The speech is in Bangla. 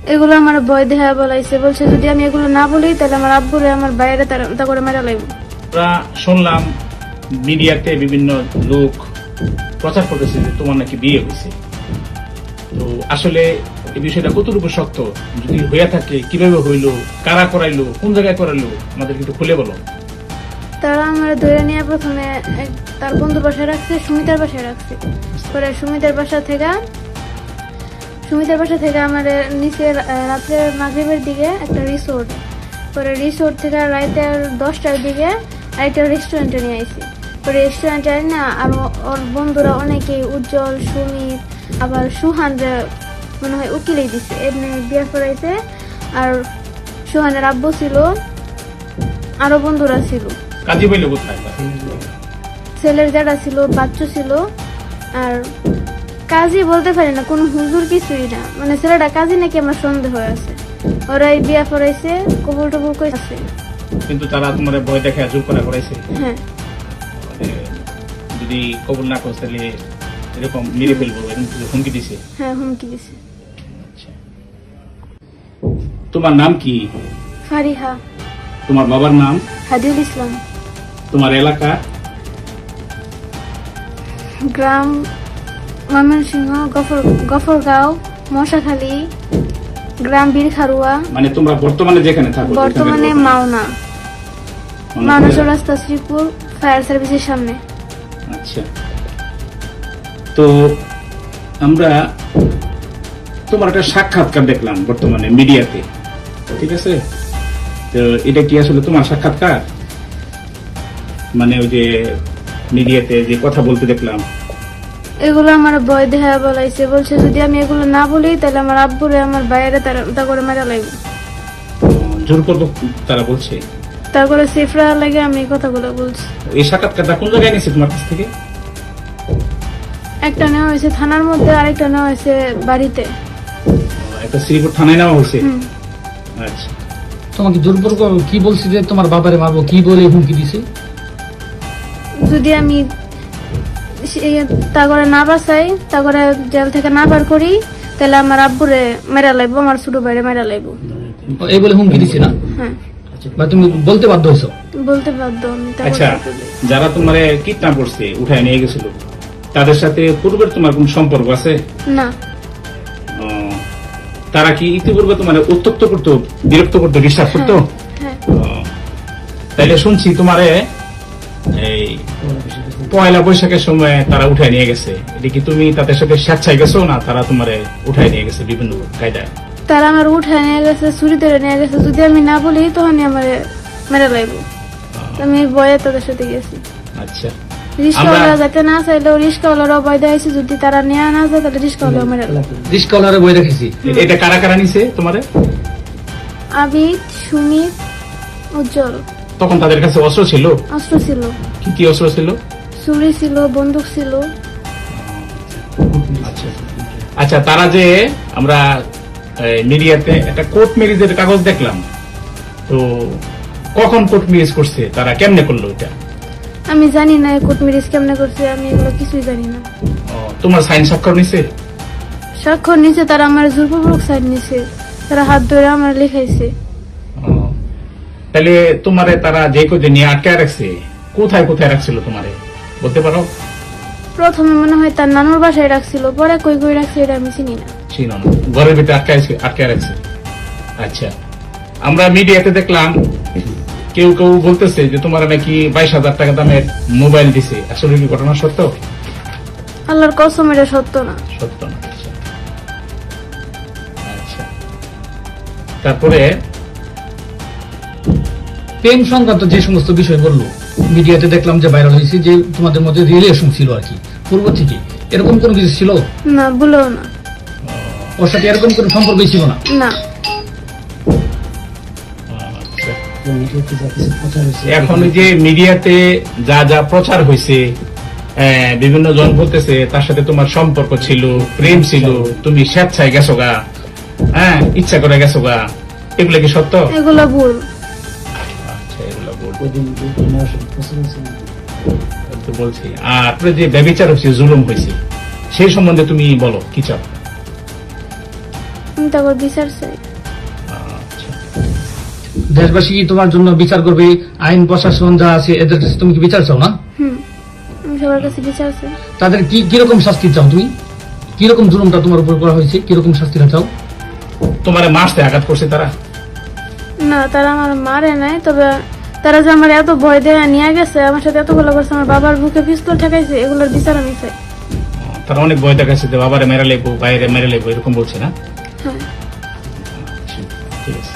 এগুলো আমার ভয় দেখা বলাইছে, বলছে যদি আমি এগুলো না বলি তাহলে আমার আব্বুরে আমার বাইরে তা করে মেরা লাগবে। আমরা শুনলাম মিডিয়াতে বিভিন্ন লোক প্রচার করতেছে যে তোমার নাকি বিয়ে হয়েছে। তো আসলে এই বিষয়টা কতটুকু সত্য, যদি হয়ে থাকে কিভাবে হইলো, কারা করাইলো, কোন জায়গায় করাইলো, আমাদের কিন্তু খুলে বলো। তারা আমার ধরে নিয়ে প্রথমে তার বন্ধুর বাসায় রাখছে, সুমিতার বাসায় রাখছে। পরে সুমিতার বাসা থেকে আমার নিচে রাত্রে মাগরিবের দিকে একটা রিসোর্ট, পরে রিসোর্ট থেকে রাতের 10টার দিকে একটা রেস্টুরেন্টে নিয়ে আসি। পরে রেস্টুরেন্টে না আর ওর বন্ধুরা অনেকেই, উজ্জ্বল, সুমিত, আবার সুহান মনে হয় উকিলেই দিছে, এমনি বিয়ে করাইছে। আর সুহানের আব্বু ছিল, আরো বন্ধুরা ছিল। কাজী পাইলো কোথায়? ছেলের যারা ছিল, বাচ্চা ছিল। আর কাজী বলতে পারি না, কোনো হুজুর কিছুই না, মানে ছেলেটা কাজী নাকি আমার সন্দেহ আছে। ওরাই বিয়া করাইছে, কবুল টবুল করেছে। কিন্তু তারা তোমার ভয় দেখে জোর করা করাইছে। হ্যাঁ, যদি কবুল না করছে তাহলে এরকম মেরে ফেলবো, এরকম কিছু হুমকি দিছে। হ্যাঁ, হুমকি দিছে। তোমার নাম কি? ফারিহা। তোমার বাবার নাম? হাদিউল ইসলাম। তোমার এলাকা? গ্রাম ময়মনসিংহ, গফরগাঁও, মশাখালী, গ্রাম বীরখারুয়া। মানে তোমরা বর্তমানে যেখানে থাকো? বর্তমানে মাওনা চৌরাস্তা, শ্রীপুর ফায়ার সার্ভিসের সামনে। আচ্ছা, তো আমরা তোমার একটা সাক্ষাৎকার দেখলাম বর্তমানে মিডিয়াতে, ঠিক আছে? তো এটা কি আসলে তোমার সাক্ষাৎকার? মানে ওই যে মিডিয়াতে যে কথা বলতে দেখলাম, এগুলো আমার ভয় দেখা বলাইছে, বলছে যদি আমি এগুলো না বলি তাহলে আমার আব্বুরে আমার বাইরে তা করে মেরা লাগবে। জোর করবো তারা বলছে। তারপরে সেফরা লাগে আমি এই কথাগুলো বলছি। এই সাক্ষাৎকারটা কোন জায়গায় নিয়েছে তোমার কাছ থেকে? একটা নেওয়া হয়েছে থানার মধ্যে, আরেকটা নেওয়া হয়েছে বাড়িতে। একটা শ্রীপুর থানায় নেওয়া হয়েছে। আচ্ছা, তোমাকে জোরপূর্বক কি বলছি যে তোমার বাবারে মারবো, কি বলে হুমকি দিছে? যদি আমি তা করে না বাঁচাই, তা করে জেল থেকে না বার করি, তাহলে আমার আব্বুরে মেরা লাগবো, আমার ছোট ভাইরে মেরা লাগবো। এই বলে হুমকি দিছে না? হ্যাঁ, বা তুমি বলতে বাধ্য হয়েছো? বলতে বাধ্য আমি। আচ্ছা, যারা তোমার কিডন্যাপ করছে, উঠায় নিয়ে গেছিল, তাদের সাথে পূর্বের তোমার কোন সম্পর্ক আছে? না। তারা কি ইতিপূর্বে তোমার উত্তপ্ত করতো, বিরক্ত করতো, ডিস্টার্ব করতো? হ্যাঁ। তাইলে শুনছি তোমারে এই পয়লা বৈশাখের সময় তারা উঠায় নিয়ে গেছে, এটা কি তুমি তাদের সাথে স্বেচ্ছায় গেছো না তারা তোমারে উঠায় নিয়ে গেছে বিভিন্ন কায়দায়? তারা আমার উঠায় নিয়ে গেছে, চুরি ধরে নিয়ে গেছে। যদি আমি না বলি তখনই আমার মেরা লাগবো। আমি ভয়ে তাদের সাথে গেছি। আচ্ছা, রিস্কাওয়ালা যাতে না চাইলেও রিস্কাওয়ালারও ভয় দেখাইছে, যদি তারা নেওয়া না যায় তাহলে রিস্কাওয়ালাও মেরা লাগবে। রিস্কাওয়ালারে বই রেখেছি। এটা কারা কারা নিছে তোমারে? আবিদ, সুমিত, উজ্জ্বল। তখন তাদের কাছে অস্ত্র ছিল? অস্ত্র ছিল। কি কি অস্ত্র ছিল? চুরি ছিল, বন্দুক ছিল। আচ্ছা, তারা যে আমরা মিডিয়াতে একটা কোর্ট ম্যারেজের কাগজ দেখলাম, তো কখন কোর্ট ম্যারেজ করছে, তারা কেমনে করলো এটা? আমি জানি না কোর্ট ম্যারেজ কেমনে করছে, আমি এগুলো কিছুই জানি না। তোমার সাইন স্বাক্ষর নিছে? স্বাক্ষর নিচে তারা আমার জোরপূর্বক সাইন নিছে, তারা হাত ধরে আমার লেখাইছে। তাহলে তোমারে তারা যে কদিন নিয়ে আটকায় রাখছে, কোথায় কোথায় রাখছিল তোমারে বলতে পারো? প্রথমে মনে হয় তার নানুর বাসায় রাখছিল, পরে কই কই রাখছে এটা আমি চিনি না। চিনো না? ঘরের ভিতরে আটকায় রাখছে। আচ্ছা, আমরা মিডিয়াতে দেখলাম কেউ কেউ বলতেছে যে তোমার নাকি 22,000 টাকা দামের মোবাইল দিছে, আসলে কি ঘটনা সত্য? আল্লাহর কসম এটা সত্য না। সত্য না? আচ্ছা, তারপরে প্রেম সংক্রান্ত যে সমস্ত বিষয় বললো মিডিয়াতে দেখলাম যে ভাইরাল হয়েছে, যে তোমাদের মধ্যে রিলেশন ছিল আর কি পূর্ব থেকে, এরকম কোনো কিছু ছিল না? বলেও না। ওর সাথে এরকম কোনো সম্পর্কই ছিল না? না। এখন যে মিডিয়াতে যা যা প্রচার হয়েছে, বিভিন্ন জন বলতেছে তার সাথে তোমার সম্পর্ক ছিল, প্রেম ছিল, তুমি স্বেচ্ছায় গেছো গা, হ্যাঁ ইচ্ছা করে গেছো গা, এগুলো কি সত্য? এগুলো ভুল। আচ্ছা, এগুলো ভুল বলছি। আর যে ব্যভিচার হয়েছে, জুলুম হয়েছে, সেই সম্বন্ধে তুমি বলো, কি চাও? আমি তো আবার বিচার চাই। আচ্ছা। দেশবাসী কি তোমার জন্য বিচার করবে? আইন প্রশাসন যা আছে এদের কাছে তুমি কি বিচার চাও না? আমি সবার কাছে বিচার চাই। তাদের কি কিরকম শাস্তি চাও তুমি? কিরকম জুলুমটা তোমার উপর করা হয়েছে, কিরকম শাস্তিটা চাও? তোমার মারতে আঘাত করছে তারা? না, তারা আমার মারে নাই, তবে তারা যে আমার এত ভয় দেয়া নিয়ে গেছে, আমার সাথে এতগুলো করছে, আমার বাবার বুকে পিস্তল ঠেকাইছে, এগুলোর বিচার আমি চাই। তারা অনেক ভয় দেখাচ্ছে যে বাবারে মেরে লেবো, বাইরে মেরে লেবো, এরকম বলছে না? হ্যাঁ। আচ্ছা, ঠিক আছে।